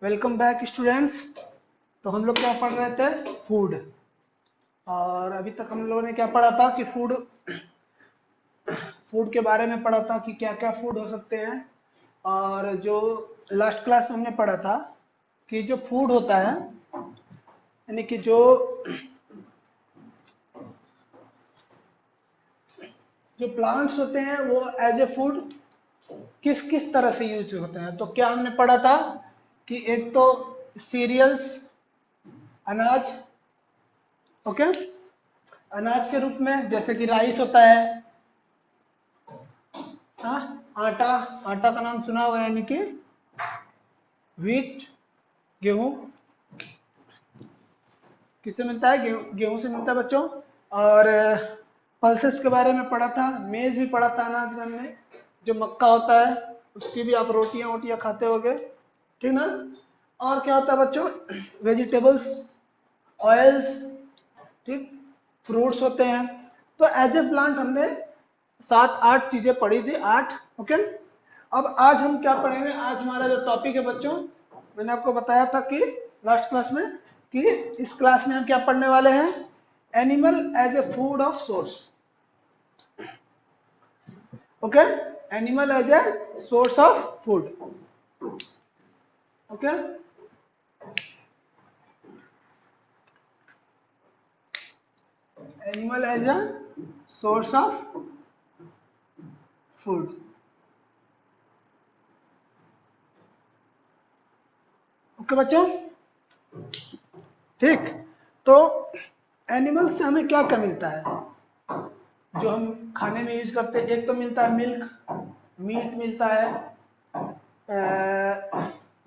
Welcome back students. तो हम लोग क्या पढ़ रहे थे? फूड। और अभी तक हम लोगों ने क्या पढ़ा था कि फूड के बारे में पढ़ा था कि क्या क्या फूड हो सकते हैं। और जो लास्ट क्लास में हमने पढ़ा था कि जो फूड होता है, यानी कि जो प्लांट्स होते हैं वो एज ए फूड किस किस तरह से यूज होते हैं। तो क्या हमने पढ़ा था कि एक तो सीरियल्स, अनाज, ओके, अनाज के रूप में जैसे कि राइस होता है, हाँ, आटा, आटा का नाम सुना होगा, यानी कि व्हीट, गेहूं। किससे मिलता है? गेहूं से मिलता है बच्चों। और पल्सेस के बारे में पढ़ा था, मेज भी पढ़ा था अनाज में हमने। जो मक्का होता है उसकी भी आप रोटियां वोटियां खाते होगे, ठीक ना। और क्या होता है बच्चों? वेजिटेबल्स, ऑयल्स, ठीक, फ्रूट्स होते हैं। तो एज ए प्लांट हमने 7-8 चीजें पढ़ी थी, 8, ओके। अब आज हम क्या पढ़ेंगे? आज हमारा जो टॉपिक है बच्चों, मैंने आपको बताया था कि लास्ट क्लास में कि इस क्लास में हम क्या पढ़ने वाले हैं? Animal as a food of source, okay. Animal as a source of food, okay. Animal as a source of food, okay बच्चों, ठीक। तो एनिमल से हमें क्या क्या मिलता है जो हम खाने में यूज करते हैं? एक तो मिलता है मिल्क, मीट मिलता है,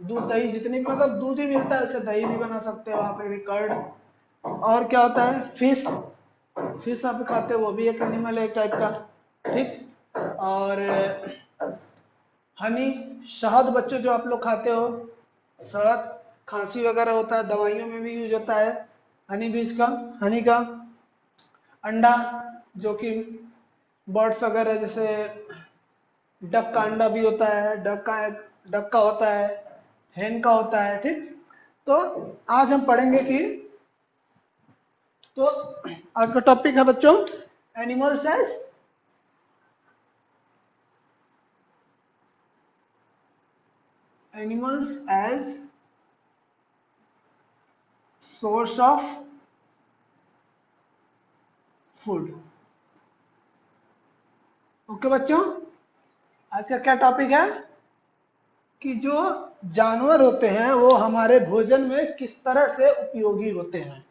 दूध, दही, जितनी भी, मतलब दूध ही मिलता है, उससे दही भी बना सकते हो आप, कर्ड। और क्या होता है? फिश, फिश आप खाते हो, वो भी एक एनिमल है एक टाइप का, ठीक। और हनी, शहद बच्चों जो आप लोग खाते हो, शहद, खांसी वगैरह होता है, दवाइयों में भी यूज होता है हनी बीज का, हनी का। अंडा, जो कि बर्ड्स वगैरह, जैसे डक का अंडा भी होता है, डक का होता है, हेन का होता है, ठीक। तो आज हम पढ़ेंगे कि, तो आज का टॉपिक है बच्चों animals as source of food, okay बच्चों। आज का क्या टॉपिक है कि जो जानवर होते हैं वो हमारे भोजन में किस तरह से उपयोगी होते हैं,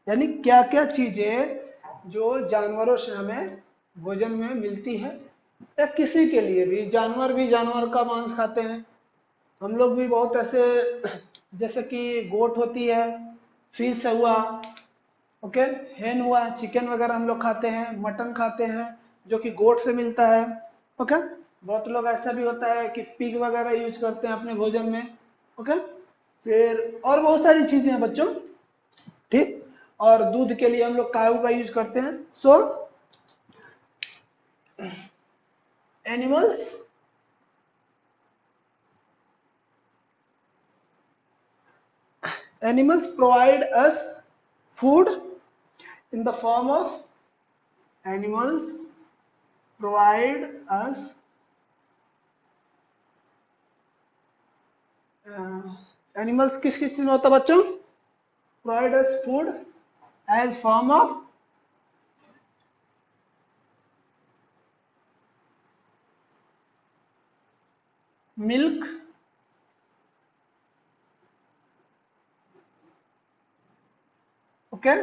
यानी क्या क्या चीजें जो जानवरों से हमें भोजन में मिलती है, या किसी के लिए भी जानवर का मांस खाते हैं। हम लोग भी बहुत ऐसे, जैसे कि गोट होती है, फिश हुआ, ओके, हेन हुआ, चिकन वगैरह हम लोग खाते हैं, मटन खाते हैं जो कि गोट से मिलता है, ओके। बहुत लोग ऐसा भी होता है कि पिग वगैरह यूज करते हैं अपने भोजन में, ओके। फिर और बहुत सारी चीजें हैं बच्चों, ठीक। और दूध के लिए हम लोग काऊ का यूज करते हैं। सो animals provide us food in the form of, animals provide us animals किस किस चीज में होता है बच्चों? Provide us food as form of milk, okay,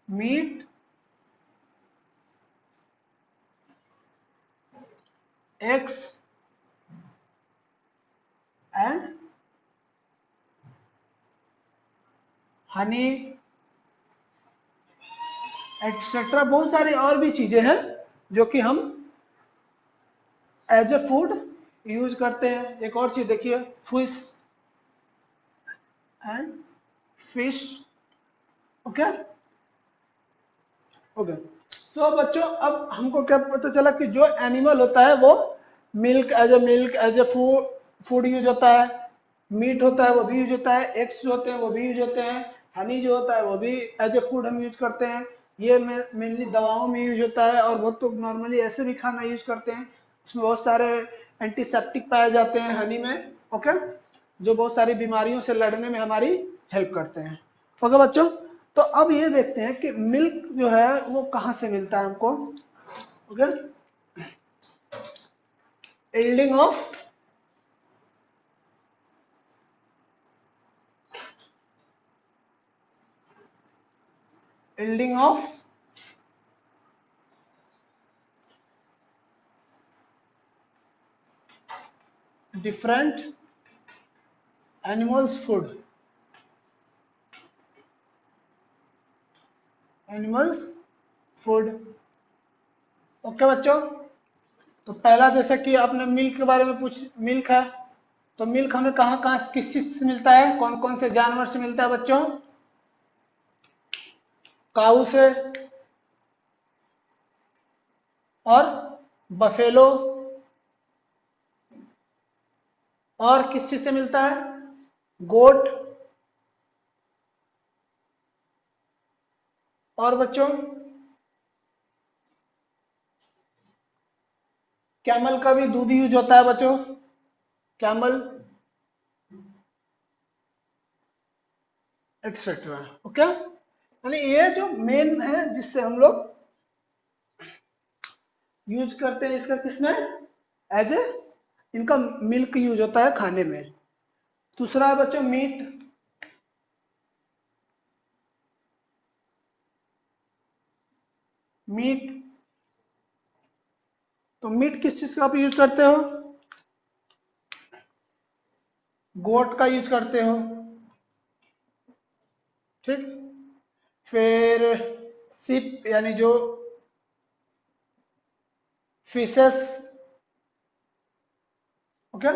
meat, eggs and honey etcetera. बहुत सारी और भी चीजें हैं जो कि हम एज ए फूड यूज करते हैं। एक और चीज देखिए, fish and fish, okay, okay. So बच्चों, अब हमको क्या पता चला कि जो एनिमल होता है वो milk as a food use होता है, मीट होता है वो भी यूज होता है, एग्स जो होते हैं वो भी यूज होते हैं, हनी जो होता है वो भी एज ए फूड हम यूज करते हैं। ये मेनली दवाओं में यूज होता है, और बहुत तो नॉर्मली ऐसे भी खाना यूज करते हैं। उसमें बहुत सारे एंटीसेप्टिक पाए जाते हैं हनी में, ओके, जो बहुत सारी बीमारियों से लड़ने में हमारी हेल्प करते हैं। ओके बच्चों, तो अब ये देखते हैं कि मिल्क जो है वो कहाँ से मिलता है हमको। Okay, yielding of yielding of different animals food, animals food। Okay बच्चों, तो पहला जैसे कि आपने मिल्क के बारे में पूछ, मिल्क है, तो मिल्क हमें कहाँ कहाँ किस चीज से मिलता है, कौन कौन से जानवर से मिलता है बच्चों? काऊ से, और बफेलो, और किस चीज से मिलता है? गोट, और बच्चों कैमल का भी दूध यूज होता है बच्चों, कैमल एक्सेट्रा। ओके, यानी ये जो मेन है जिससे हम लोग यूज करते हैं, इसका किसमें एज ए, इनका मिल्क यूज होता है खाने में। दूसरा है बच्चों मीट, मीट, तो मीट किस चीज का आप यूज करते हो? गोट का यूज करते हो, ठीक। फिर सिप यानी जो फिशेस, ओके,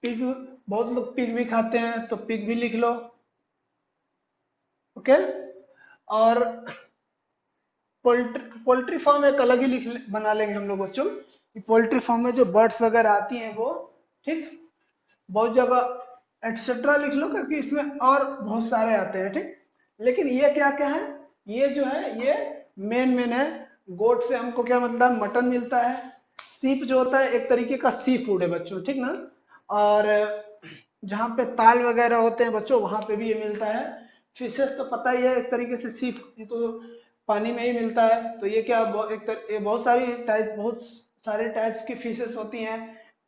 पिग, बहुत लोग पिग भी खाते हैं तो पिग भी लिख लो, ओके। और पोल्ट्री, पोल्ट्री फार्म एक अलग ही लिख बना लेंगे हम लोग बच्चों, कि पोल्ट्री फार्म में जो बर्ड्स वगैरह आती हैं वो, ठीक, बहुत जगह एटसेट्रा लिख लो, क्योंकि इसमें और बहुत सारे आते हैं, ठीक। लेकिन ये क्या क्या है, ये जो है ये मेन है। गोट से हमको क्या मतलब, मटन मिलता है। सीप जो होता है एक तरीके का सी फूड है बच्चों, ठीक ना। और जहाँ पे ताल वगैरह होते हैं बच्चों वहां पे भी ये मिलता है। फिशेस तो पता ही है एक तरीके से सी, ये तो पानी में ही मिलता है। तो ये क्या ये बहुत सारी टाइप, बहुत सारे टाइप्स की फिशेस होती हैं।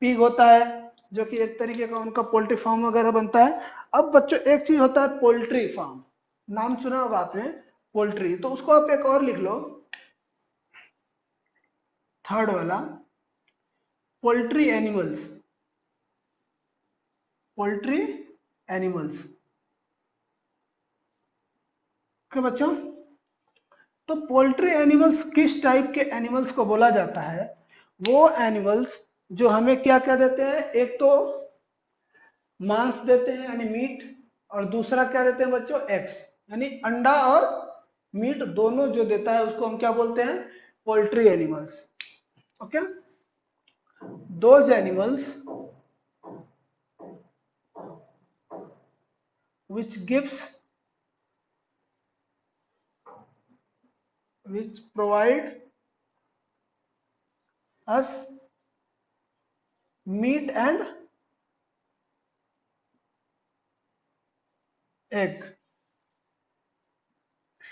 पिग होता है जो कि एक तरीके का उनका पोल्ट्री फार्म वगैरह बनता है। अब बच्चों एक चीज होता है पोल्ट्री फार्म, नाम सुना होगा आपने पोल्ट्री, तो उसको आप एक और लिख लो, थर्ड वाला, poultry animals, poultry animals. Okay बच्चों, तो पोल्ट्री एनिमल्स किस टाइप के एनिमल्स को बोला जाता है? वो एनिमल्स जो हमें क्या क्या देते हैं, एक तो मांस देते हैं यानी मीट, और दूसरा क्या देते हैं बच्चों, एग्स, यानी अंडा और मीट दोनों जो देता है उसको हम क्या बोलते हैं, poultry animals. Okay, those animals which gives, which provide us meat and egg,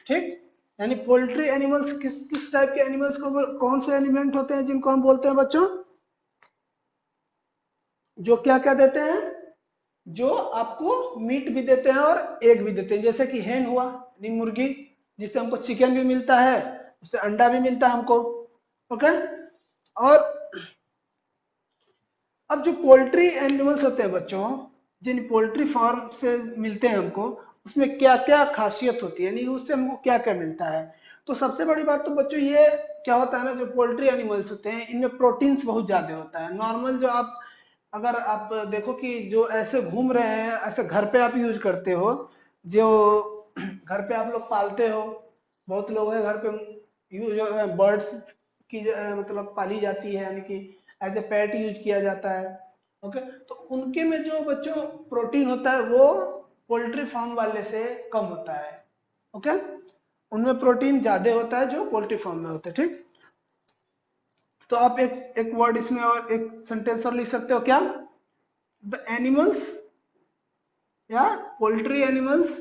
ठीक। यानी पोल्ट्री एनिमल्स किस किस टाइप के एनिमल्स को, कौन से एलिमेंट होते हैं जिनको हम बोलते हैं बच्चों, जो क्या क्या देते हैं, जो आपको मीट भी देते हैं और एग भी देते हैं। जैसे कि हेन हुआ यानी मुर्गी, जिससे हमको चिकन भी मिलता है, उससे अंडा भी मिलता है हमको, ओके। और अब जो पोल्ट्री एनिमल्स होते हैं बच्चों, जिन पोल्ट्री फार्म से मिलते हैं हमको, उसमें क्या क्या खासियत होती है, यानी उससे हमको क्या क्या मिलता है। तो सबसे बड़ी बात तो बच्चों ये क्या होता है ना, जो पोल्ट्री एनिमल्स होते हैं इनमें प्रोटीन्स बहुत ज्यादा होता है। नॉर्मल जो आप, अगर आप देखो कि जो ऐसे घूम रहे हैं, ऐसे घर पे आप यूज करते हो, जो घर पे आप लोग पालते हो, बहुत लोग हैं घर पे यूज, बर्ड्स की मतलब पाली जाती है, यानी कि एज ए पेट यूज किया जाता है। ओके, तो उनके में जो बच्चों प्रोटीन होता है वो पोल्ट्री फार्म वाले से कम होता है। ओके, उनमें प्रोटीन ज्यादा होता है जो पोल्ट्री फार्म में होता है। ठीक, तो आप एक वर्ड इसमें और एक सेंटेंस और लिख सकते हो क्या, द एनिमल्स या poultry animals,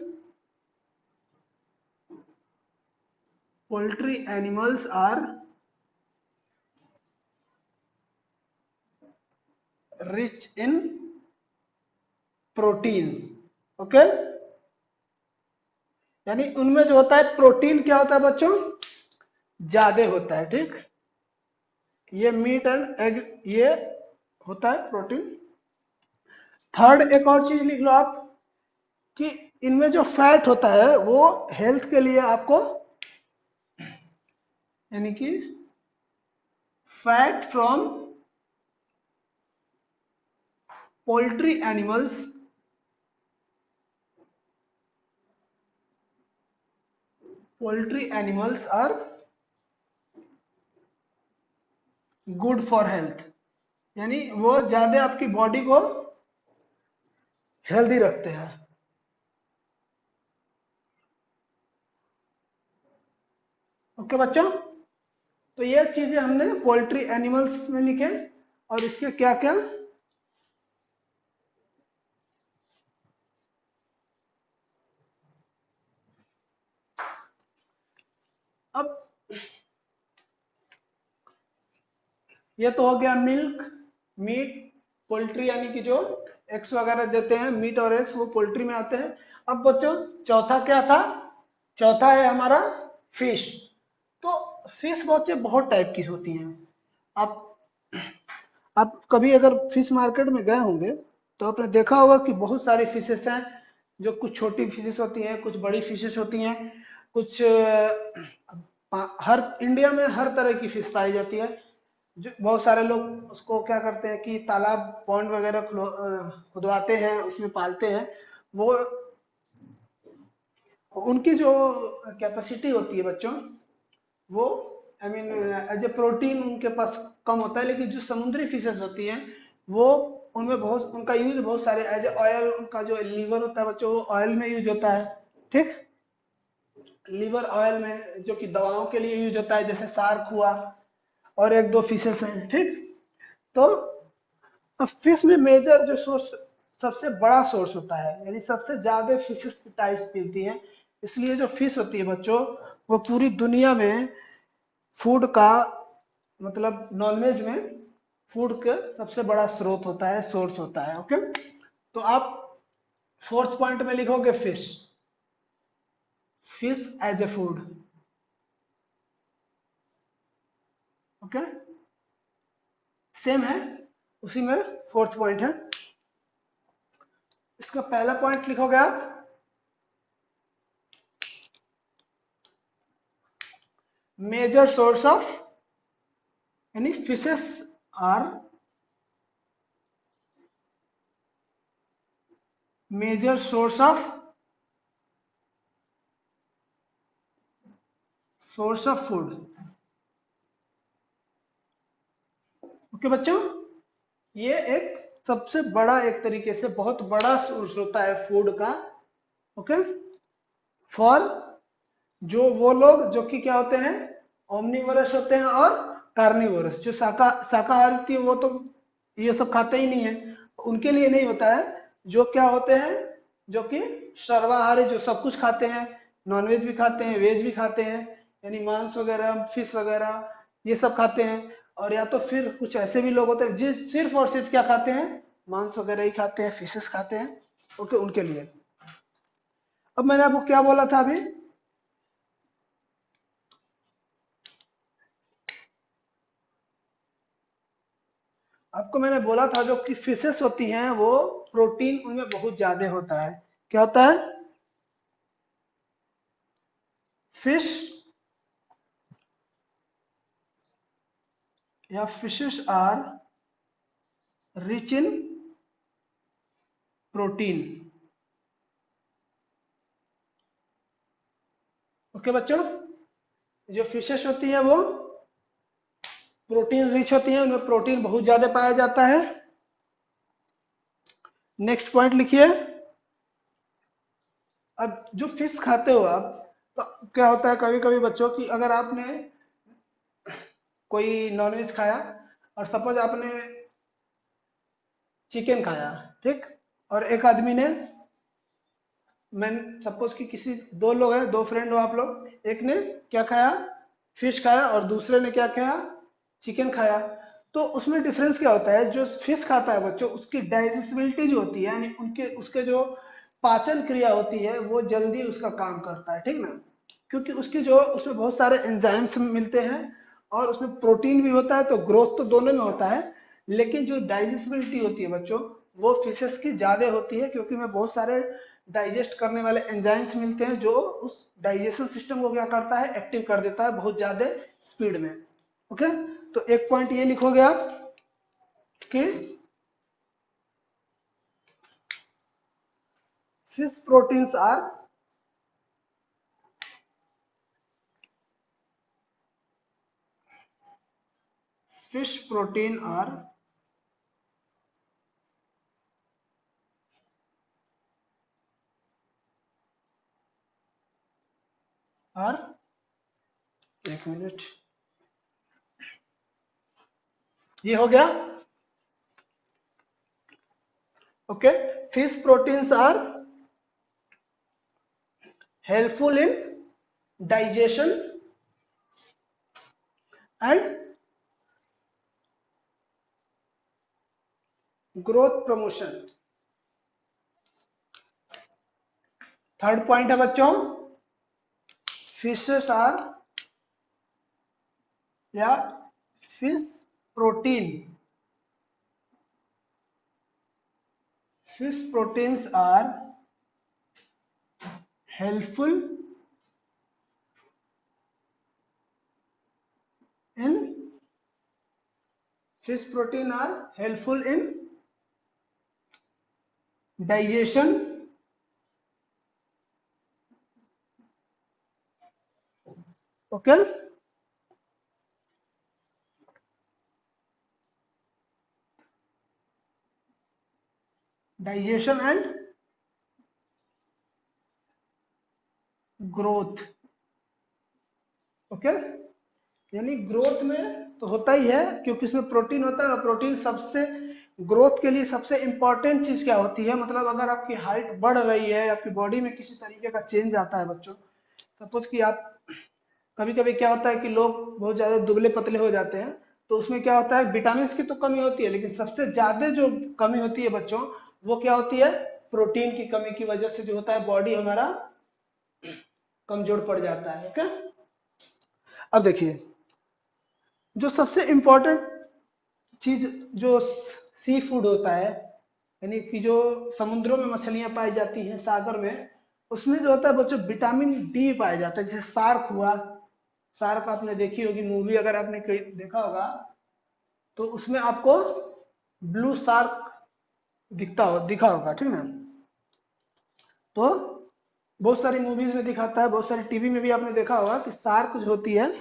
poultry animals are rich in proteins। Okay, यानी उनमें जो होता है प्रोटीन क्या होता है बच्चों, ज्यादा होता है। ठीक, ये मीट एंड एग ये होता है प्रोटीन। थर्ड एक और चीज लिख लो आप कि इनमें जो फैट होता है वो हेल्थ के लिए आपको, यानी कि fat from poultry animals are good for health, यानी वो ज्यादा आपकी बॉडी को हेल्दी रखते हैं। ओके बच्चों, तो ये चीजें हमने पोल्ट्री एनिमल्स में लिखे और इसके क्या क्या, अब ये तो हो गया मिल्क, मीट, पोल्ट्री यानी कि जो एग्स वगैरह देते हैं, मीट और एग्स वो पोल्ट्री में आते हैं। अब बच्चों चौथा क्या था, चौथा है हमारा फिश। तो फिश बच्चे बहुत टाइप की होती हैं। आप आप कभी अगर फिश मार्केट में गए होंगे तो आपने देखा होगा कि बहुत सारी फिशेस हैं, जो कुछ छोटी फिशेस होती हैं, कुछ बड़ी फिशेस होती हैं, कुछ हर इंडिया में हर तरह की फिश पाई जाती है। जो बहुत सारे लोग उसको क्या करते हैं कि तालाब पॉन्ड वगैरह खुदवाते हैं, उसमें पालते हैं। वो उनकी जो कैपेसिटी होती है बच्चों, वो I mean as a protein उनके पास कम होता है। लेकिन जो समुद्री फिशेस होती हैं वो उनमें बहुत, उनका यूज बहुत सारे एज ए ऑयल, उनका जो लीवर होता है बच्चों वो ऑयल में यूज होता है। ठीक, लीवर ऑयल में जो कि दवाओं के लिए यूज होता है, जैसे शार्क हुआ और एक दो फिशेस हैं। ठीक, तो अब फिश में मेजर जो सोर्स, सबसे बड़ा सोर्स होता है, यानी सबसे ज्यादा फिशेस टाइप्स मिलती हैं। इसलिए जो फिश होती है बच्चों वो पूरी दुनिया में फूड का, मतलब नॉनवेज में फूड का सबसे बड़ा स्रोत होता है, सोर्स होता है। ओके, तो आप फोर्थ पॉइंट में लिखोगे fish, fish as a food. Okay, same है, उसी में फोर्थ पॉइंट है। इसका पहला पॉइंट लिखोगे आप मेजर सोर्स ऑफ, यानी fishes are major source of food. Okay बच्चों, ये एक सबसे बड़ा, एक तरीके से बहुत बड़ा सोर्स होता है फूड का। ओके, फॉर जो वो लोग जो कि क्या होते हैं, ओमनीवोरस होते हैं, और कार्निवोरस जो शाकाहारी होती है वो तो ये सब खाते ही नहीं है, उनके लिए नहीं होता है। जो क्या होते हैं, जो कि सर्वाहारी, जो सब कुछ खाते हैं, नॉनवेज भी खाते हैं, वेज भी खाते हैं, यानी मांस वगैरह, फिश वगैरह ये सब खाते हैं। और या तो फिर कुछ ऐसे भी लोग होते हैं जिस सिर्फ और सिर्फ क्या खाते हैं, मांस वगैरह ही खाते हैं, फिशेस खाते हैं। ओके, उनके लिए। अब मैंने आपको क्या बोला था अभी, आपको मैंने बोला था जो कि फिशेस होती हैं वो प्रोटीन उनमें बहुत ज्यादा होता है। क्या होता है, फिश या fishes are rich in protein. Okay बच्चों, जो फिशेस होती है वो प्रोटीन रिच होती हैं, उनमें प्रोटीन बहुत ज्यादा पाया जाता है। नेक्स्ट पॉइंट लिखिए। अब जो फिश खाते हो आप, तो क्या होता है कभी कभी बच्चों की, अगर आपने कोई नॉनवेज खाया और सपोज आपने चिकन खाया, ठीक, और एक आदमी ने, मैं सपोज कि किसी दो लोग हैं, दो फ्रेंड हो आप लोग, एक ने क्या खाया, फिश खाया, और दूसरे ने क्या खाया, चिकन खाया। तो उसमें डिफरेंस क्या होता है, जो फिश खाता है बच्चों, उसकी डाइजेस्टिबिलिटी जो होती है, यानी उनके उसके जो पाचन क्रिया होती है वो जल्दी उसका काम करता है, ठीक ना, क्योंकि उसकी जो उसमें बहुत सारे एंजाइम्स मिलते हैं और उसमें प्रोटीन भी होता है, तो ग्रोथ तो दोनों में होता है, लेकिन जो डाइजेस्टिबिलिटी होती है बच्चों, वो फिशेस की ज्यादा होती है, क्योंकि में बहुत सारे डाइजेस्ट करने वाले एंजाइम्स मिलते हैं, जो उस डाइजेशन सिस्टम को क्या करता है, एक्टिव कर देता है बहुत ज्यादा स्पीड में। ओके, तो एक पॉइंट ये लिखोगे आप कि fish proteins are fish protein are एक मिनट, ये हो गया। Okay, fish proteins are helpful in digestion and growth promotion. Third point है बच्चों, फिशेस आर या fish protein, fish proteins are helpful in fish protein are helpful in digestion okay digestion and growth। Okay, यानी growth में तो होता ही है, क्योंकि इसमें प्रोटीन होता है, और प्रोटीन सबसे ग्रोथ के लिए सबसे इंपॉर्टेंट चीज क्या होती है, मतलब अगर आपकी हाइट बढ़ रही है, आपकी बॉडी में किसी तरीके का चेंज आता है बच्चों, सपोज कि आप, कभी कभी क्या होता है कि लोग बहुत ज्यादा दुबले पतले हो जाते हैं, तो उसमें क्या होता है, विटामिन की तो कमी होती है, लेकिन सबसे ज्यादा जो कमी होती है बच्चों, वो क्या होती है, प्रोटीन की कमी की वजह से जो होता है, बॉडी हमारा कमजोर पड़ जाता है। ओके, अब देखिए, जो सबसे इंपॉर्टेंट चीज जो सी फूड होता है, यानी कि जो समुद्रों में मछलियां पाई जाती हैं, सागर में, उसमें जो होता है बच्चों, विटामिन डी पाया जाता है, जैसे शार्क हुआ, शार्क आपने देखी होगी मूवी, अगर आपने देखा होगा, तो उसमें आपको ब्लू शार्क दिखा होगा, ठीक ना, तो बहुत सारी मूवीज में दिखाता है, बहुत सारी टीवी में भी आपने देखा होगा कि शार्क जो होती है,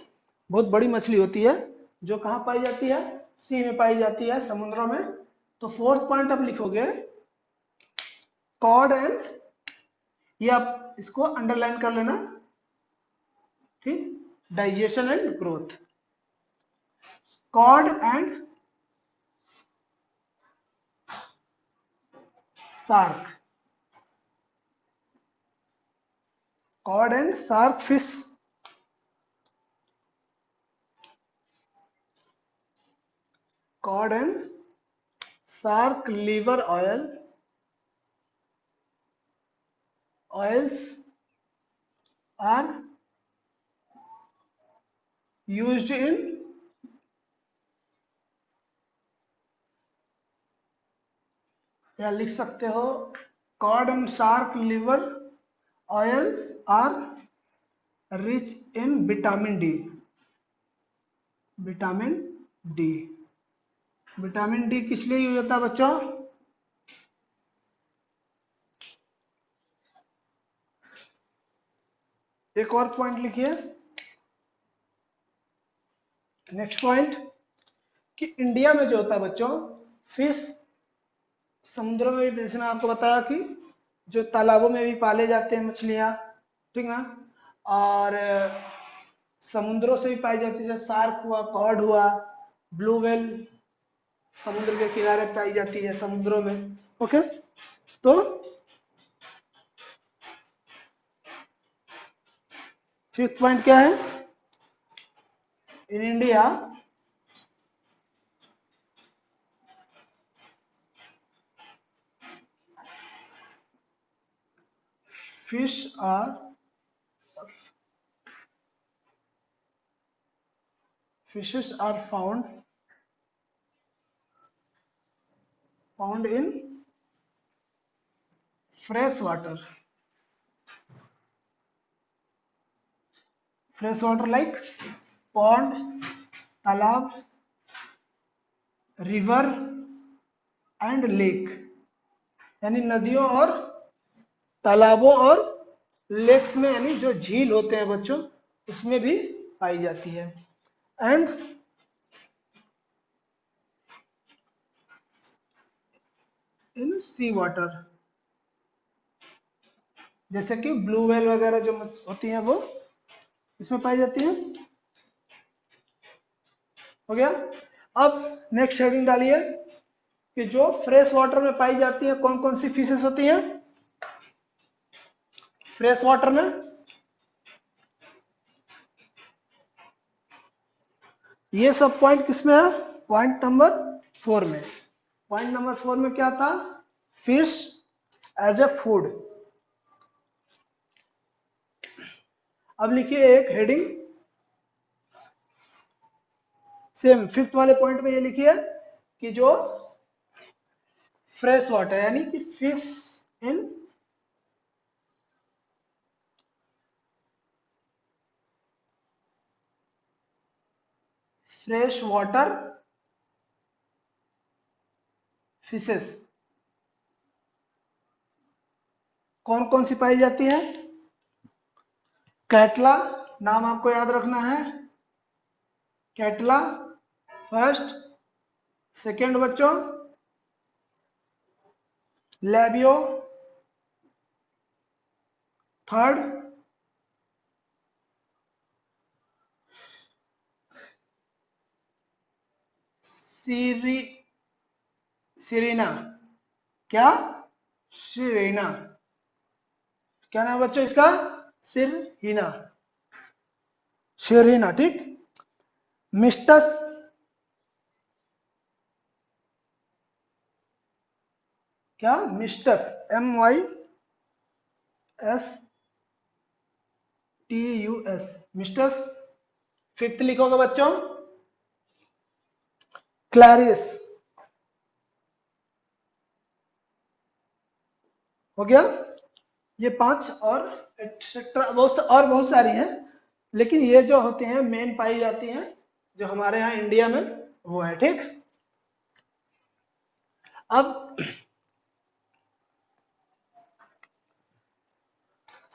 बहुत बड़ी मछली होती है, जो कहाँ पाई जाती है, सी में पाई जाती है, समुद्रों में। तो फोर्थ पॉइंट आप लिखोगे कॉड एंड, ये आप इसको अंडरलाइन कर लेना, ठीक, digestion and growth, cod and shark, cod and shark fish, cod and shark liver oils are used in, या लिख सकते हो, cod and shark liver oil are rich in vitamin D, vitamin D, vitamin D किस लिए use होता है बच्चों, एक और पॉइंट लिखिए, नेक्स्ट पॉइंट, कि इंडिया में जो होता है बच्चों, फिश समुद्रों में भी, जैसे मैं आपको बताया कि जो तालाबों में भी पाले जाते हैं मछलियां, ठीक ना, और समुद्रों से भी पाई जाती है, जैसे शार्क हुआ, कॉड हुआ, ब्लू व्हेल समुद्र के किनारे पाई जाती है समुद्रों में। ओके, तो फिफ्थ पॉइंट क्या है? In India fish are fishes are found in fresh water like pond, तालाब, रिवर एंड लेक, यानी नदियों और तालाबों और लेक्स में, यानी जो झील होते हैं बच्चों, उसमें भी पाई जाती है। एंड इन सी वाटर, जैसे कि ब्लू व्हेल वगैरह जो होती हैं वो इसमें पाई जाती हैं। हो गया। अब नेक्स्ट हेडिंग डालिए कि जो फ्रेश वाटर में पाई जाती है कौन कौन सी फिशेस होती हैं फ्रेश वाटर में। ये सब पॉइंट किसमें है? पॉइंट नंबर 4 में। पॉइंट नंबर 4 में क्या था? Fish as a food. अब लिखिए एक हेडिंग, सेम फिफ्थ वाले पॉइंट में ये लिखिए कि जो फ्रेश वाटर यानी कि fish in fresh water fishes कौन कौन सी पाई जाती है? कैटला, नाम आपको याद रखना है, कैटला फर्स्ट, सेकेंड बच्चों लेबियो, थर्ड सीरी सिरीना। क्या? सिरीना। क्या नाम है बच्चों इसका? सिरहीना, सिरहीना, ठीक। मिस्टस, क्या? मिस्टस, MYSTUS, मिस्टस। फिफ्थ लिखोगे बच्चों क्लैरिस। हो गया। ये 5 और एक्सेट्रा बहुत सारी हैं, लेकिन ये जो होते हैं मेन पाई जाती हैं जो हमारे यहाँ इंडिया में वो है, ठीक। अब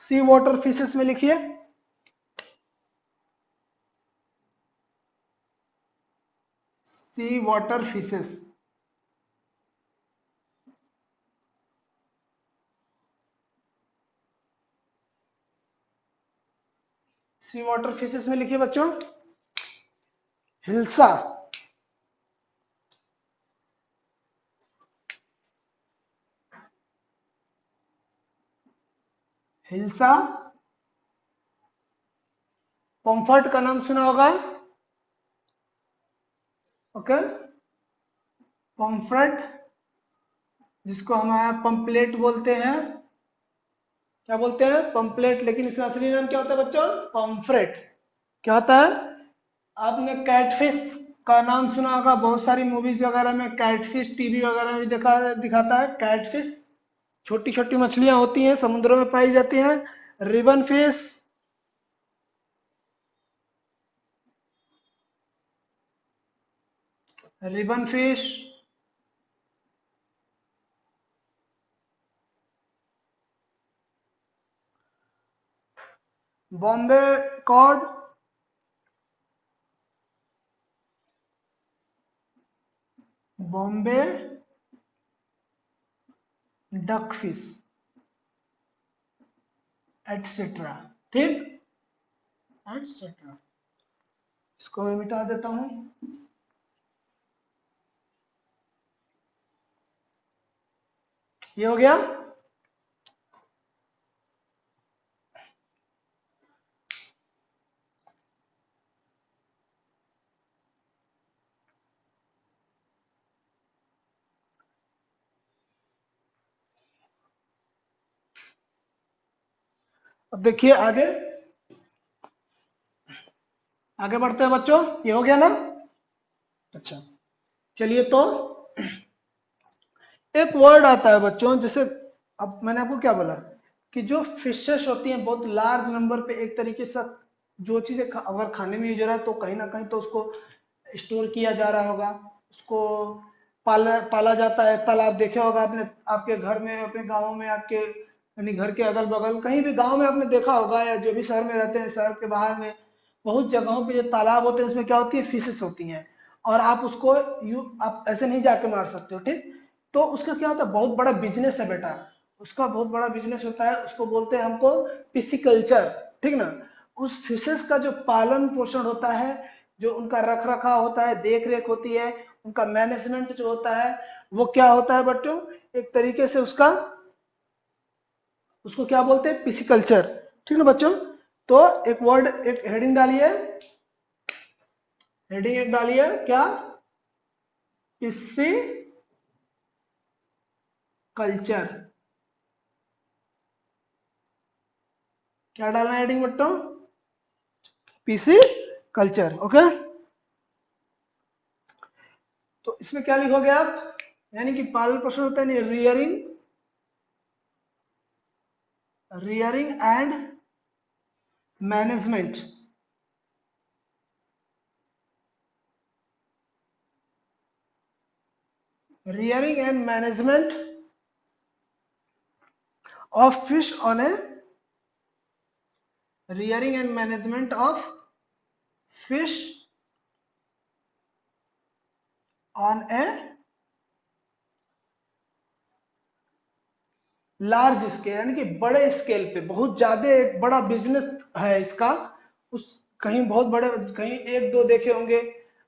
सी वाटर फिशेस में लिखिए सी वाटर फिशेस। सी वाटर फिशेस में लिखिए बच्चों हिल्सा, हिल्सा। पॉम्फ्रेट का नाम सुना होगा, ओके। पॉम्फ्रेट, जिसको हम पंपलेट बोलते हैं, क्या बोलते हैं? पंपलेट, लेकिन इसका असली नाम क्या होता है बच्चों? पॉम्फ्रेट। क्या होता है? आपने कैटफिश का नाम सुना होगा, बहुत सारी मूवीज वगैरह में कैटफिश, टीवी वगैरह में दिखाता है कैटफिश। छोटी छोटी मछलियां होती हैं, समुद्रों में पाई जाती हैं। Ribbon fish, ribbon fish, Bombay cod, Bombay duck fish etcetera, ठीक, एटसेट्रा। इसको मैं मिटा देता हूं। ये हो गया। अब देखिए आगे, आगे बढ़ते हैं बच्चों। ये हो गया ना? अच्छा, चलिए तो एक वर्ड आता है बच्चों, जैसे अब मैंने आपको क्या बोला कि जो फिशेस होती हैं बहुत लार्ज नंबर पे, एक तरीके से जो चीजें अगर खाने में यूज हो रहा है तो कहीं ना कहीं तो उसको स्टोर किया जा रहा होगा, उसको पाला पाला जाता है। तालाब देखे होगा आपने, आपके घर में, अपने गाँव में, आपके यानी घर के अगल बगल कहीं भी गांव में आपने देखा होगा, या जो भी शहर में रहते हैं, शहर के बाहर में बहुत जगहों पे जो तालाब होते हैं उसमें क्या होती है, फिशेस होती हैं। और आप उसको आप ऐसे नहीं जाके मार सकते हो, ठीक। तो उसका क्या होता है, बहुत बड़ा बिजनेस है बेटा, उसका बहुत बड़ा बिजनेस होता है, उसको बोलते हैं हमको पिसिकल्चर, ठीक ना। उस फिशेस का जो पालन पोषण होता है, जो उनका रख रखाव होता है, देख रेख होती है, उनका मैनेजमेंट जो होता है, वो क्या होता है बच्चों, एक तरीके से उसका, उसको क्या बोलते हैं, पिसिकल्चर, ठीक ना बच्चों। तो एक वर्ड, एक हेडिंग डालिए, हेडिंग एक डालिए, क्या, पिसी कल्चर। क्या डालना है हेडिंग बच्चों, पीसी कल्चर, ओके। तो इसमें क्या लिखोगे आप, यानी कि पालन पोषण होता है, rearing, rearing and management, rearing and management of fish on A, rearing and management of fish on a large scale, यानी कि बड़े स्केल पे, बहुत ज्यादा एक बड़ा बिजनेस है इसका। उस कहीं बहुत बड़े, कहीं एक दो देखे होंगे,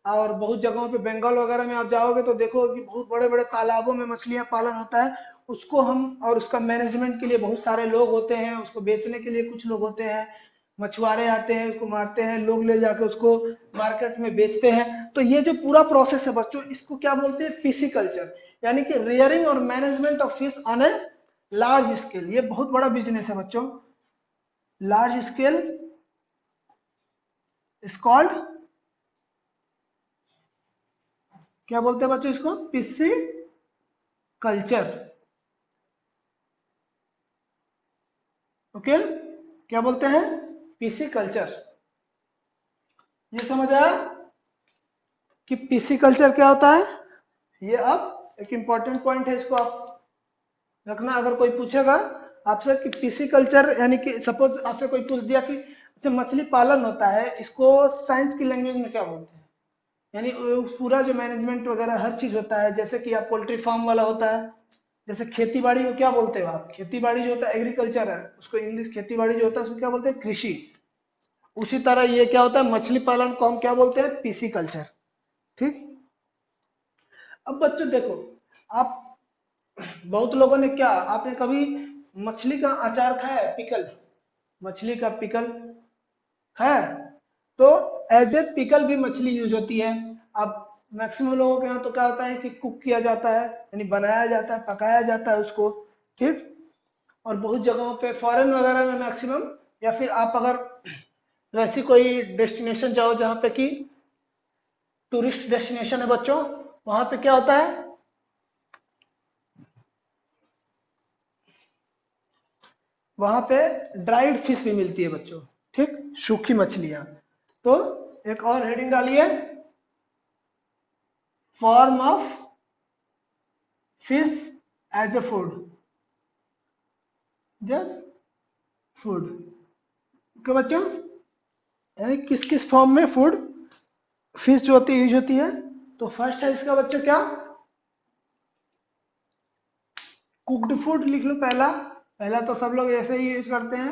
और बहुत जगहों पे बंगाल वगैरह में आप जाओगे तो देखोगे कि बहुत बड़े बड़े तालाबों में मछलियां पालन होता है। उसको हम, और उसका मैनेजमेंट के लिए बहुत सारे लोग होते हैं, उसको बेचने के लिए कुछ लोग होते हैं, मछुआरे आते हैं, उसको मारते हैं, लोग ले जाके उसको मार्केट में बेचते हैं। तो ये जो पूरा प्रोसेस है बच्चों, इसको क्या बोलते हैं, पिसिकल्चर, यानी कि रियरिंग और management of fish on a large scale. ये बहुत बड़ा बिजनेस है बच्चों, लार्ज स्केल इज कॉल्ड, क्या बोलते हैं बच्चों इसको, पिसी कल्चर, ओके। क्या बोलते हैं, पीसी कल्चर। ये समझ आया कि पीसी कल्चर क्या होता है। ये अब एक इंपॉर्टेंट पॉइंट है, इसको आप रखना। अगर कोई पूछेगा आपसे कि पीसी कल्चर, यानी कि सपोज आपसे कोई पूछ दिया कि अच्छा मछली पालन होता है, इसको साइंस की लैंग्वेज में क्या बोलते हैं, यानी पूरा जो मैनेजमेंट वगैरह हर चीज होता है, जैसे कि आप पोल्ट्री फार्म वाला होता है, जैसे खेती बाड़ी को क्या बोलते हो आप, खेती बाड़ी जो होता है एग्रीकल्चर है, उसको इंग्लिश खेती बाड़ी जो होता है उसको क्या बोलते हैं, कृषि। उसी तरह ये क्या होता है, मछली पालन को हम क्या बोलते हैं, पीसी कल्चर, ठीक। अब बच्चों देखो, आप बहुत लोगों ने क्या, आपने कभी मछली का अचार खाया है, पिकल, मछली का पिकल खाया है? तो एज ए पिकल भी मछली यूज होती है। अब मैक्सिमम लोगों के यहाँ तो क्या होता है कि कुक किया जाता है, यानी बनाया जाता है, पकाया जाता है उसको, ठीक। और बहुत जगहों पे फॉरेन वगैरह में मैक्सिमम, या फिर आप अगर वैसी कोई डेस्टिनेशन जाओ जहाँ पे कि टूरिस्ट डेस्टिनेशन है बच्चों, वहां पे क्या होता है, वहां पे ड्राइड फिश भी मिलती है बच्चों, ठीक, सूखी मछलियां। तो एक और हेडिंग डालिए, form of fish as a food, जब फूड, ओके बच्चों, यानी किस किस फॉर्म में फूड फिश जो होती है यूज होती है। तो फर्स्ट है इसका बच्चों क्या, कुक्ड फूड लिख लो पहला। पहला तो सब लोग ऐसे ही यूज करते हैं,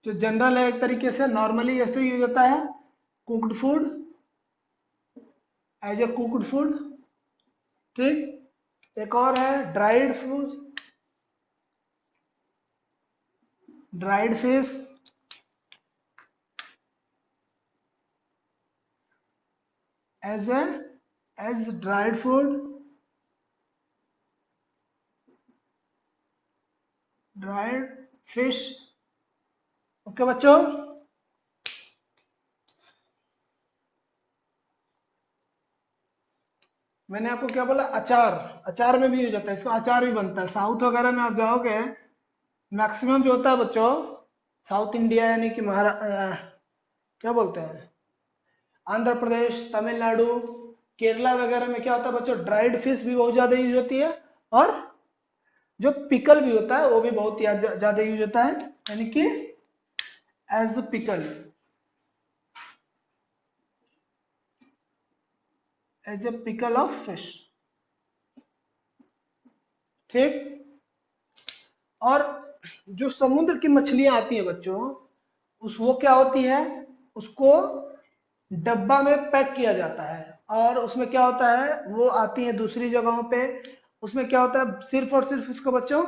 जो जनरल है, एक तरीके से नॉर्मली ऐसे यूज होता है, cooked food, as a cooked food. ठीक, एक और है dried food, dried fish, as dried food, dried fish. Okay बच्चों, मैंने आपको क्या बोला, अचार, अचार में भी यूज होता है, इसका अचार भी बनता है। साउथ वगैरह में आप जाओगे, मैक्सिमम जो होता है बच्चों, साउथ इंडिया यानी कि क्या बोलते हैं, आंध्र प्रदेश, तमिलनाडु, केरला वगैरह में क्या होता है बच्चों, ड्राइड फिश भी बहुत ज्यादा यूज होती है, और जो पिकल भी होता है वो भी बहुत ज्यादा यूज होता है, यानी कि as pickle, as a pickle of fish. ठीक, और जो समुद्र की मछलियां आती है बच्चों, वो क्या होती है, उसको डब्बा में पैक किया जाता है, और उसमें क्या होता है, वो आती है दूसरी जगहों पे, उसमें क्या होता है, सिर्फ और सिर्फ उसको बच्चों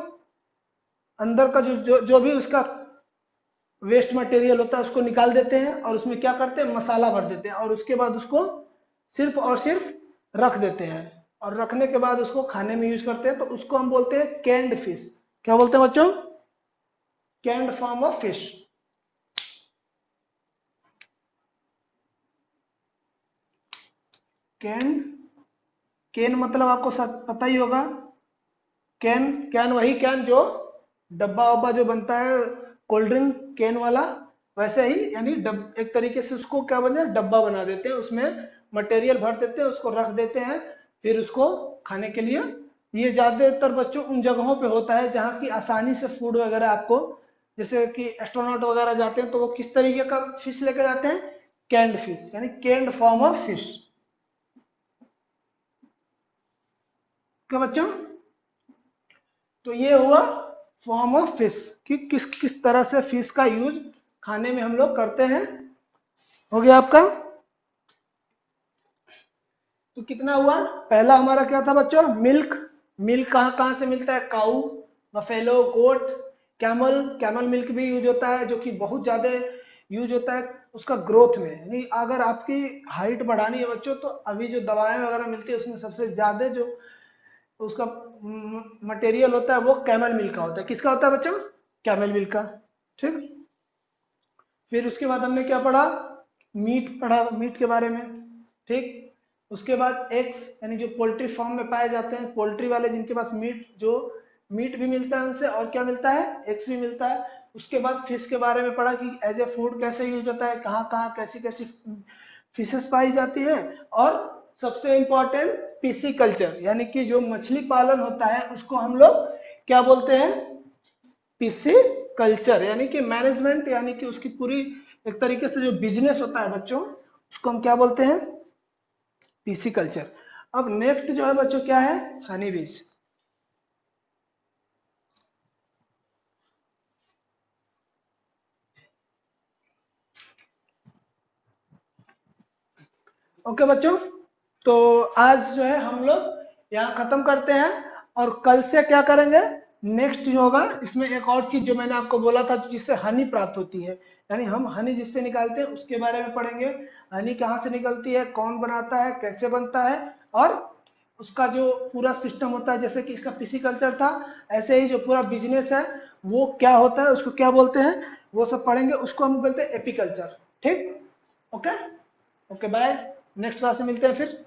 अंदर का जो भी उसका वेस्ट मटेरियल होता है उसको निकाल देते हैं, और उसमें क्या करते हैं, मसाला भर देते हैं, और उसके बाद उसको सिर्फ और सिर्फ रख देते हैं, और रखने के बाद उसको खाने में यूज करते हैं, तो उसको हम बोलते हैं कैंड फिश। क्या बोलते हैं बच्चों, canned form of fish. Can, can मतलब आपको पता ही होगा, कैन, कैन वही कैन जो डब्बा वब्बा जो बनता है कोल्ड ड्रिंक कैन वाला, वैसे ही, यानी एक तरीके से उसको क्या बना, डब्बा बना देते हैं, उसमें मटेरियल भर देते हैं, उसको रख देते हैं, फिर उसको खाने के लिए। ये ज्यादातर बच्चों उन जगहों पे होता है जहाँ की आसानी से फूड वगैरह आपको, जैसे कि एस्ट्रोनॉट वगैरह जाते हैं तो वो किस तरीके का फिश लेके जाते हैं, कैंड फिश, यानी कैंड फॉर्म ऑफ फिश। क्या बच्चों, तो ये हुआ फॉर्म ऑफ फिश, कि किस किस तरह से फिश का यूज खाने में हम लोग करते हैं। हो गया आपका, तो कितना हुआ, पहला हमारा क्या था बच्चों, मिल्क। मिल्क कहाँ कहाँ से मिलता है, काऊ, बफेलो, गोट, कैमल, कैमल मिल्क भी यूज होता है, जो कि बहुत ज्यादा यूज होता है उसका ग्रोथ में, यानी अगर आपकी हाइट बढ़ानी है बच्चों, तो अभी जो दवाएं वगैरह मिलती है उसमें सबसे ज्यादा जो उसका मटेरियल होता है वो कैमल मिल्क का होता है। किसका होता है बच्चों, कैमल मिल्क का। ठीक, फिर उसके बाद हमने क्या पढ़ा, मीट पढ़ा, मीट के बारे में। ठीक, उसके बाद एग्स, यानी जो पोल्ट्री फार्म में पाए जाते हैं, पोल्ट्री वाले जिनके पास मीट, जो मीट भी मिलता है उनसे, और क्या मिलता है, एग्स भी मिलता है। उसके बाद फिश के बारे में पढ़ा कि एज ए फूड कैसे यूज होता है, कहाँ कहाँ कैसी कैसी फिशेस पाई जाती है, और सबसे इंपॉर्टेंट पीसी कल्चर, यानी कि जो मछली पालन होता है उसको हम लोग क्या बोलते हैं, पीसी कल्चर, यानी कि मैनेजमेंट, यानी कि उसकी पूरी एक तरीके से जो बिजनेस होता है बच्चों, उसको हम क्या बोलते हैं, पीसी कल्चर। अब नेक्स्ट जो है बच्चों क्या है, हनी बीज। ओके बच्चों, तो आज जो है हम लोग यहाँ खत्म करते हैं, और कल से क्या करेंगे, नेक्स्ट जो होगा इसमें एक और चीज जो मैंने आपको बोला था, जिससे हनी प्राप्त होती है, यानी हम हनी जिससे निकालते हैं उसके बारे में पढ़ेंगे। हनी कहाँ से निकलती है, कौन बनाता है, कैसे बनता है, और उसका जो पूरा सिस्टम होता है, जैसे कि इसका पीसी कल्चर था, ऐसे ही जो पूरा बिजनेस है वो क्या होता है, उसको क्या बोलते हैं, वो सब पढ़ेंगे, उसको हम बोलते हैं एपीकल्चर। ठीक, okay, okay bye, next class में मिलते हैं फिर।